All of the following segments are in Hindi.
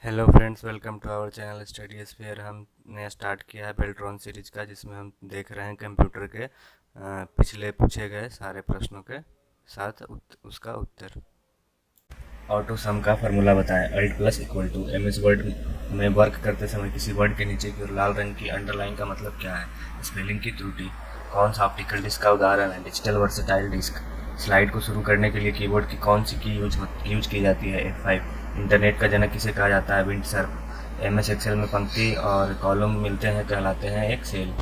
Hello friends, welcome to our channel study sphere. हमने स्टार्ट किया है बेल्ट्रॉन सीरीज का, जिसमें हम देख रहे हैं कंप्यूटर के पिछले पूछे गए सारे प्रश्नों के साथ उसका उत्तर। ऑटो सम का फार्मूला बताएं। Alt plus equal to MS S वर्ड में वर्क करते समय किसी वर्ड के नीचे की ओर लाल रंग की अंडरलाइन का मतलब क्या है? स्पेलिंग की त्रुटि। कौन सा ऑप्टिकल डिस्क का उदाहरण है? Digital versatile disc. स्लाइड को शुरू करने के लिए कीबोर्ड की कौन सी की यूज की जाती है? F5। इंटरनेट का जनक किसे कहा जाता है? Wind surf. MS S Excel में पंक्ति और कॉलम मिलते हैं कहलाते हैं एक सेल।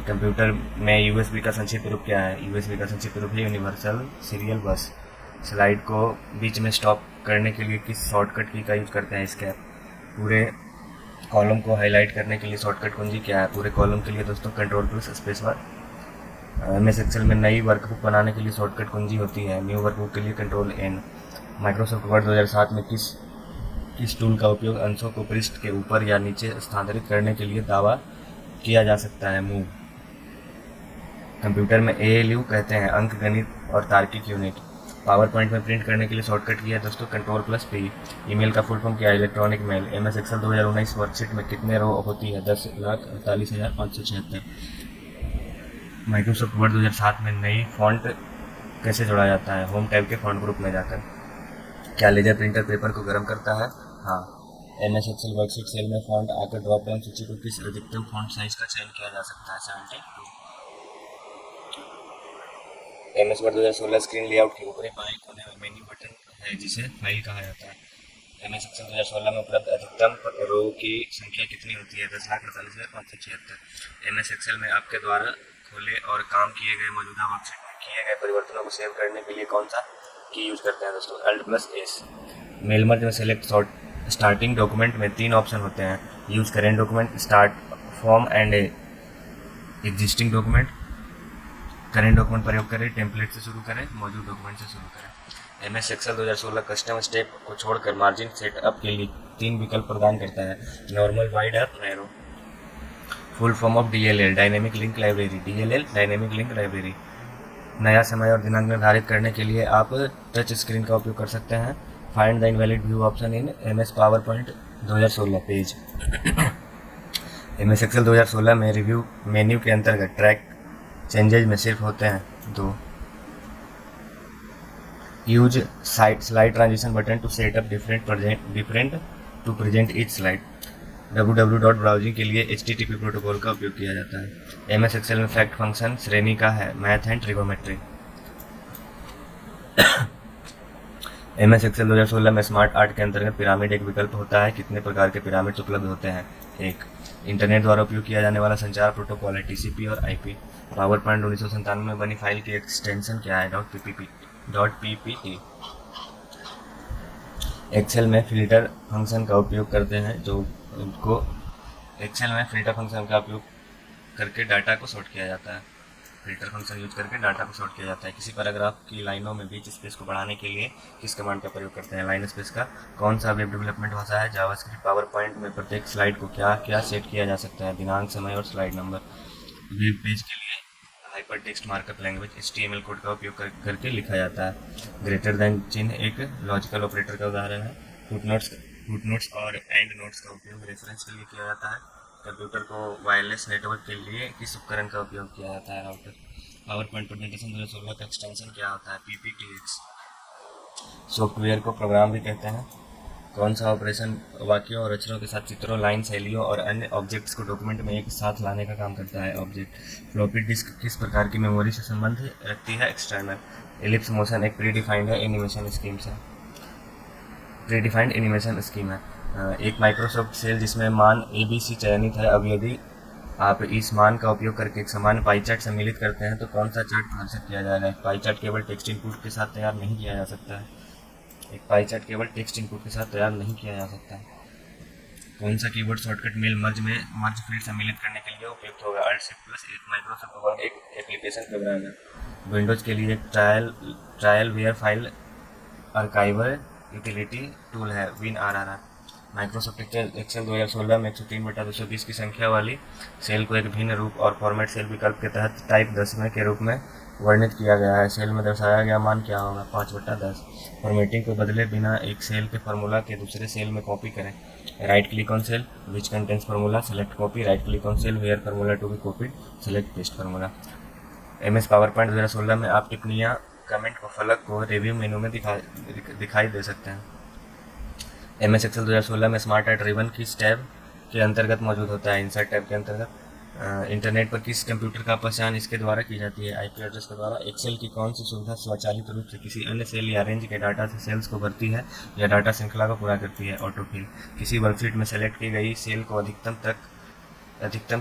कंप्यूटर में यूएसबी का संक्षिप्त रूप क्या है? यूएसबी का संक्षिप्त रूप है यूनिवर्सल सीरियल बस। स्लाइड को बीच में स्टॉप करने के लिए किस शॉर्टकट की का यूज करते हैं? स्केप। पूरे कॉलम को हाईलाइट करने के लिए शॉर्टकट कुंजी क्या है? पूरे कॉलम के लिए दोस्तों control plus space bar. MS S Excel में नई वर्कबुक बनाने के लिए शॉर्टकट कुंजी होती है न्यू वर्कबुक के लिए कंट्रोल एन। माइक्रोसॉफ्ट वर्ड 2007 में किस टूल का उपयोग अंशों को पृष्ठ के ऊपर या नीचे स्थानांतरित करने के लिए दावा किया जा सकता है? मूव। कंप्यूटर में एएलयू कहते हैं अंक गणित और तार्किक यूनिट। पावर पॉइंट में प्रिंट करने के लिए शॉर्टकट किया है दोस्तों कंट्रोल प्लस पी। ईमेल का फुल फॉर्म क्या है? Electronic mail. एम एस एक्सेल 2019 वर्कशीट में कितने रो होती है? 10,48,576। माइक्रोसॉफ्ट वर्ड 2007 में नई फॉन्ट कैसे जोड़ा जाता है? होम टैब के फॉन्ट ग्रुप में जाकर। क्या लेजर प्रिंटर पेपर को गर्म करता है? हाँ। M S Excel worksheet cell में फॉन्ट आकर ड्रॉप डाउन सूची को किस अधिकतम फॉन्ट साइज का चयन किया जा सकता है? 72। M S Word 2016 screen layout के ऊपरी बाएं कोने में मेन्यू बटन है जिसे फाइल कहा जाता है। एम एस एक्सेल 2016 में उपलब्ध अधिकतम रो की संख्या कितनी होती है? 10,48,576। एम एस एक्सेल में आपके द्वारा खोले और काम किए गए मौजूदा वर्कशीट में किए गए परिवर्तनों को सेव करने के लिए कौन सा की यूज करते हैं दोस्तों? Alt plus S. Mail merge में सेलेक्ट स्टार्टिंग डॉक्यूमेंट में 3 ऑप्शन होते हैं। Use current document, start form and existing document. Current document प्रयोग करें, टेम्पलेट से शुरू करें, मौजूद डॉक्यूमेंट से शुरू करें। M S Excel 2016 custom step को छोड़कर मार्जिन सेटअप के लिए 3 विकल्प प्रदान करता है। नॉर्मल, वाइड और narrow. Full form of DLL dynamic link library. DLL dynamic link library. नया समय और दिनांक निर्धारित करने के लिए आप टच स्क्रीन का उपयोग कर सकते हैं। Find the invalid view option in M S PowerPoint 2016 page. M S Excel 2016 में रिव्यू मेन्यू के अंतर्गत ट्रैक चेंजेज में सिर्फ होते हैं 2। Use slide transition button to set up different to present each slide. www dot browsing के लिए HTTP प्रोटोकॉल का उपयोग किया जाता है। एम एस एक्सेल में फैक्ट फंक्शन श्रेणी का है math and trigonometry. M S Excel 2016 में स्मार्ट आर्ट के अंतर्गत पिरामिड एक विकल्प होता है। कितने प्रकार के पिरामिड्स उपलब्ध होते हैं? 1। इंटरनेट द्वारा उपयोग किया जाने वाला संचार प्रोटोकॉल है TCP और IP। पावर पॉइंट 1997 में बनी फाइल की एक्सटेंशन क्या है? .ppt। एक्सेल में फिल्टर फंक्शन का उपयोग करते हैं जो उनको एक्सेल में फिल्टर फंक्शन का उपयोग करके डाटा को सॉर्ट किया जाता है। फिल्टर फंक्शन यूज करके डाटा को सॉर्ट किया जाता है। किसी पैराग्राफ की लाइनों में बीच स्पेस को बढ़ाने के लिए किस कमांड का प्रयोग करते हैं? लाइन स्पेस का। कौन सा वेब डेवलपमेंट भाषा है? जावास्क्रिप्ट। पावर पॉइंट में प्रत्येक स्लाइड को क्या क्या सेट किया जा सकता है? दिनांक, समय और स्लाइड नंबर। वेब पेज के लिए hyper text markup language HTML code का उपयोग करके लिखा जाता है। ग्रेटर देन चिन्ह एक लॉजिकल ऑपरेटर का उदाहरण है। फुटनोट्स और एंड नोट्स का उपयोग रेफरेंस के लिए किया जाता है। कंप्यूटर को वायरलेस नेटवर्क के लिए किस उपकरण का उपयोग किया जाता है? राउटर। पावर पॉइंट प्रेजेंटेशन 2016 का एक्सटेंशन क्या होता है? PPTX। सॉफ्टवेयर को प्रोग्राम भी कहते हैं। कौन सा ऑपरेशन वाक्यों और अक्षरों के साथ चित्रों, लाइन, शैलियों और अन्य ऑब्जेक्ट्स को डॉक्यूमेंट में एक साथ लाने का काम करता है? ऑब्जेक्ट। फ्लॉपी डिस्क किस प्रकार की मेमोरी से संबंध रखती है? एक्सटर्नल। एलिप्स मोशन एक प्रीडिफाइंड एनिमेशन स्कीम है। एक माइक्रोसॉफ्ट सेल जिसमें मान ABC चयनित है। अब यदि आप इस मान का उपयोग करके एक समान पाई चार्ट सम्मिलित करते हैं तो कौन सा चार्ट प्रदर्शित किया जाएगा? पाई चार्ट केवल टेक्स्ट इनपुट के साथ तैयार नहीं किया जा सकता है। एक पाई चार्ट केवल टेक्स्ट इनपुट के साथ तैयार नहीं किया जा सकता है। कौन सा keyboard shortcut mail merge field सम्मिलित करने के लिए उपयुक्त होगा? Alt Shift प्लस एक। माइक्रोसॉफ्ट वर्ड एक एप्लीकेशन प्रोग्राम है। विंडोज के लिए एक trial ware file archiver utility tool है WinRR। माइक्रोसॉफ्ट एक्सेल 2016 में 103/220 की संख्या वाली सेल को एक भिन्न रूप और फॉर्मेट सेल विकल्प के तहत टाइप 10 में के रूप में वर्णित किया गया है। सेल में दर्शाया गया मान क्या होगा? 5/10। फॉर्मेटिंग को बदले बिना एक सेल के फार्मूला के दूसरे सेल में कॉपी करें। Right click on cell which contains formula, select copy, right click on cell where formula to be copied, select paste formula. MS PowerPoint 2016 में आप टिप्पणियाँ, कमेंट और फलक को रिव्यू मेनू में दिखाई दे सकते हैं। MS एक्सेल 2016 में स्मार्ट ऐड रिबन किस टैब के अंतर्गत मौजूद होता है? इंसर्ट टैब के अंतर्गत। इंटरनेट पर किस कंप्यूटर का पहचान इसके द्वारा की जाती है? IP एड्रेस के द्वारा। एक्सेल की कौन सी सुविधा स्वचालित रूप से किसी अन्य सेल या रेंज के डाटा से सेल्स को भरती है या डाटा श्रृंखला को पूरा करती है? ऑटोफिल। किसी वर्कशीट में सेलेक्ट की गई सेल को अधिकतम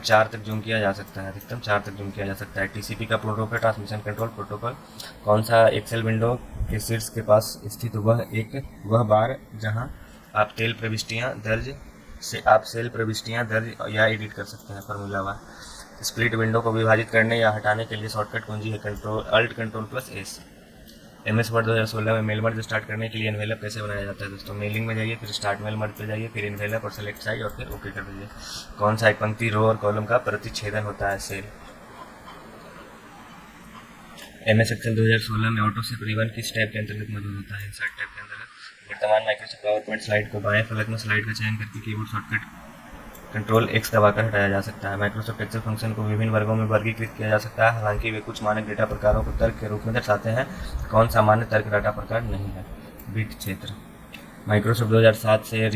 4 तक जूम किया जा सकता है। TCP का पूर्ण रूप है ट्रांसमिशन कंट्रोल प्रोटोकॉल। कौन सा एक्सेल विंडो के शीर्ष के पास स्थित वह बार जहां आप सेल प्रविष्टियां दर्ज या एडिट कर सकते हैं? फार्मूला बार। स्प्लिट विंडो को विभाजित करने या हटाने के लिए शॉर्टकट कुंजी है Alt+S। MS वर्ड 2016 में मेल मर्ज स्टार्ट करने के लिए इन्वेलप कैसे बनाया जाता है? दोस्तों, मेलिंग में जाइए, फिर स्टार्ट मेल मर्ज पे जाइए, फिर इन्वेलप और सेलेक्ट साइज और फिर ओके कर दीजिए। कौन सा एक पंक्ति, रो और कॉलम का प्रतिच्छेदन होता है? सेल। MS एक्सेल 2016 में ऑटो सेव रिबन किस टैब के अंतर्गत मौजूद होता है? इंसर्ट टैब के अंतर्गत। वर्तमान माइक्रोसॉफ्ट पावर पॉइंट स्लाइड को बाएं फलक में स्लाइड का चयन करके कीबोर्ड शॉर्टकट Ctrl+X दबाकर हटाया जा सकता है। माइक्रोसॉफ्ट एक्सेल फंक्शन को विभिन्न वर्गों में वर्गीकृत किया जा सकता है, हालांकि वे कुछ मानक डेटा प्रकारों को तर्क के रूप में दर्शाते हैं। कौन सा मान्य तर्क डाटा प्रकार नहीं है? बिट क्षेत्र। माइक्रोसॉफ्ट 2007 से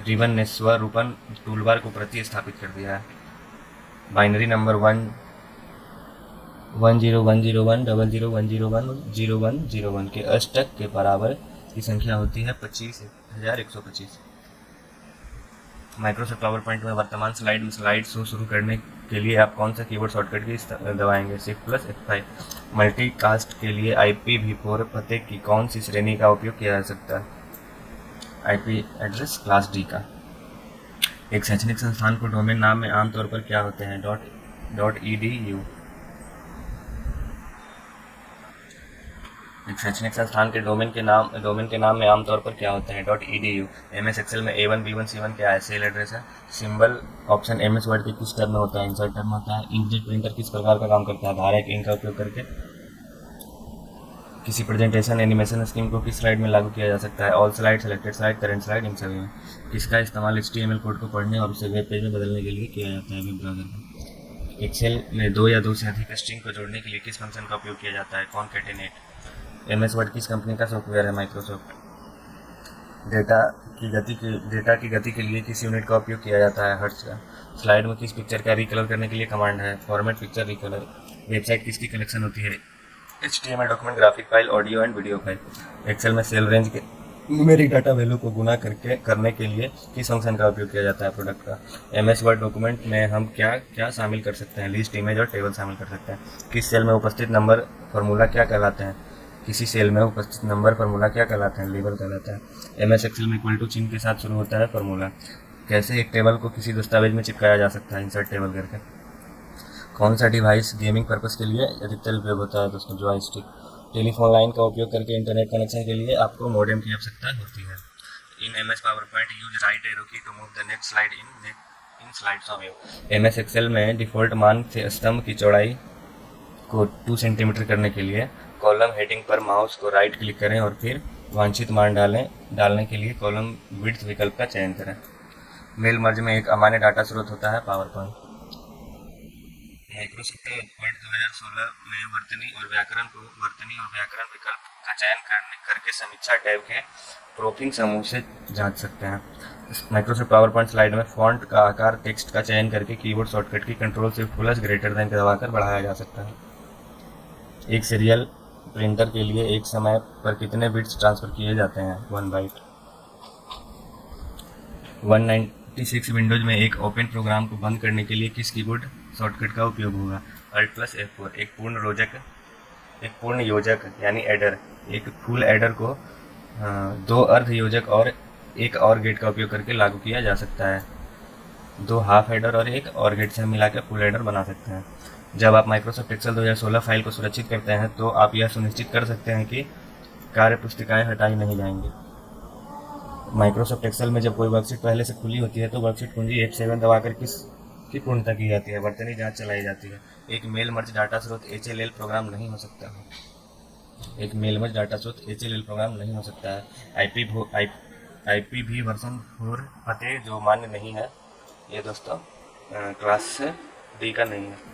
रिबन ने स्वरूपन टूलबार को प्रतिस्थापित कर दिया है। बाइनरी नंबर 1010100101001 के अष्टक के बराबर की संख्या होती है 25,125। माइक्रोसॉफ्ट पावर पॉइंट में वर्तमान स्लाइड शो शुरू करने के लिए आप कौन सा कीबोर्ड शॉर्टकट की दबाएंगे? Shift+F5। मल्टीकास्ट के लिए IPv4 पते की कौन सी श्रेणी का उपयोग किया जा सकता है? IP एड्रेस क्लास D का। एक शैक्षणिक संस्थान को डोमेन नाम में आमतौर पर क्या होते हैं? .edu। एक शैक्षणिक संस्थान के डोमेन के नाम में आमतौर पर क्या होते हैं? .edu। MS एक्सेल में A1 B1 C1 क्या है? सेल एड्रेस है। सिंबल ऑप्शन MS वर्ड के किस टैब में होता है? इंसर्ट टैब में होता है। इंकजेट प्रिंटर किस प्रकार का काम करता है? धारक इंक का उपयोग करके। किसी प्रेजेंटेशन एनिमेशन स्कीम को किस स्लाइड में लागू किया जा सकता है? All slide, selected slide, current slide, इन सभी में। किसका इस्तेमाल HTML कोड को पढ़ने और उसे वेब पेज में बदलने के लिए किया जाता है? वेब ब्राउज़र का। एक्सेल में 2 या 2 से अधिक स्ट्रिंग को जोड़ने के लिए किस फंक्शन का उपयोग किया जाता है? कॉनकैटेनेट। MS वर्ड किस कंपनी का सॉफ्टवेयर है? माइक्रोसॉफ्ट। डेटा की गति के लिए किस यूनिट का उपयोग किया जाता है? हर्ट्ज का। स्लाइड में किस पिक्चर का रिकलर करने के लिए कमांड है? Format picture recolor. वेबसाइट किसकी कलेक्शन होती है? HTML document, graphic file, audio and video file. Excel में सेल रेंज के न्यूमेरिक डाटा वैल्यू को गुना करने के लिए किस फंक्शन का उपयोग किया जाता है? प्रोडक्ट का। MS वर्ड डॉक्यूमेंट में हम क्या क्या शामिल कर सकते हैं? लिस्ट, इमेज और टेबल शामिल कर सकते हैं। किस सेल में उपस्थित नंबर फार्मूला क्या कहलाते हैं? किसी सेल में उपस्थित नंबर फार्मूला क्या कहलाते हैं? लेबल कहलाता है। MS एक्सेल में इक्वल टू चिन्ह के साथ शुरू होता है फार्मूला। कैसे एक टेबल को किसी दस्तावेज में चिपकाया जा सकता है? इंसर्ट टेबल करके। कौन सा डिवाइस गेमिंग पर्पस के लिए अधिकतर उपयोग होता है? दोस्तों, जॉयस्टिक। टेलीफोन लाइन का उपयोग करके इंटरनेट कनेक्शन के लिए आपको मॉडेम की आवश्यकता होती है। In MS PowerPoint use right arrow key to move the next slide in slides of view. MS Excel में डिफ़ॉल्ट मान से स्तंभ की चौड़ाई को 2 सेंटीमीटर करने के लिए कॉलम हेडिंग पर माउस को राइट क्लिक करें और फिर वांछित मान डालने के लिए कॉलम विड्थ विकल्प का चयन करें। मेल मर्ज में एक अमान्य डाटा स्रोत होता है पावर पॉइंट। माइक्रोसॉफ्ट वर्ड 2016 में वर्तनी और व्याकरण विकल्प का चयन करके समीक्षा टैब के प्रोपिंग समूह से जांच सकते हैं। माइक्रोसॉफ्ट पावर पॉइंट स्लाइड में फॉन्ट का आकार टेक्स्ट का चयन करके कीबोर्ड शॉर्टकट की Ctrl+Shift+ दबाकर बढ़ाया जा सकता है। एक सीरियल प्रिंटर के लिए एक समय पर कितने बिट्स ट्रांसफर किए जाते हैं? 1 बाइट। 196 विंडोज में एक ओपन प्रोग्राम को बंद करने के लिए किस कीबोर्ड शॉर्टकट का उपयोग होगा? Alt+F4। एक पूर्ण योजक यानी एडर, एक फुल एडर को 2 अर्ध योजक और एक और गेट का उपयोग करके लागू किया जा सकता है। 2 हाफ एडर और एक और गेट से मिलाकर फुल एडर बना सकते हैं। जब आप माइक्रोसॉफ्ट एक्सेल 2016 फाइल को सुरक्षित करते हैं तो आप यह सुनिश्चित कर सकते हैं कि कार्य पुस्तिकाएं हटाई नहीं जाएंगी। माइक्रोसॉफ्ट एक्सेल में जब कोई वर्कशीट पहले से खुली होती है तो वर्कशीट कुंजी F7 दबाकर किस की पूर्णता की जाती है? वर्तनी जांच चलाई जाती है। एक मेल मर्ज डाटा स्रोत HLL प्रोग्राम नहीं हो सकता है। एक मेल मर्ज डाटा स्रोत HLL प्रोग्राम नहीं हो सकता है। IPv वर्जन 4 पते जो मान्य नहीं है, ये दोस्तों क्लास D का नहीं है।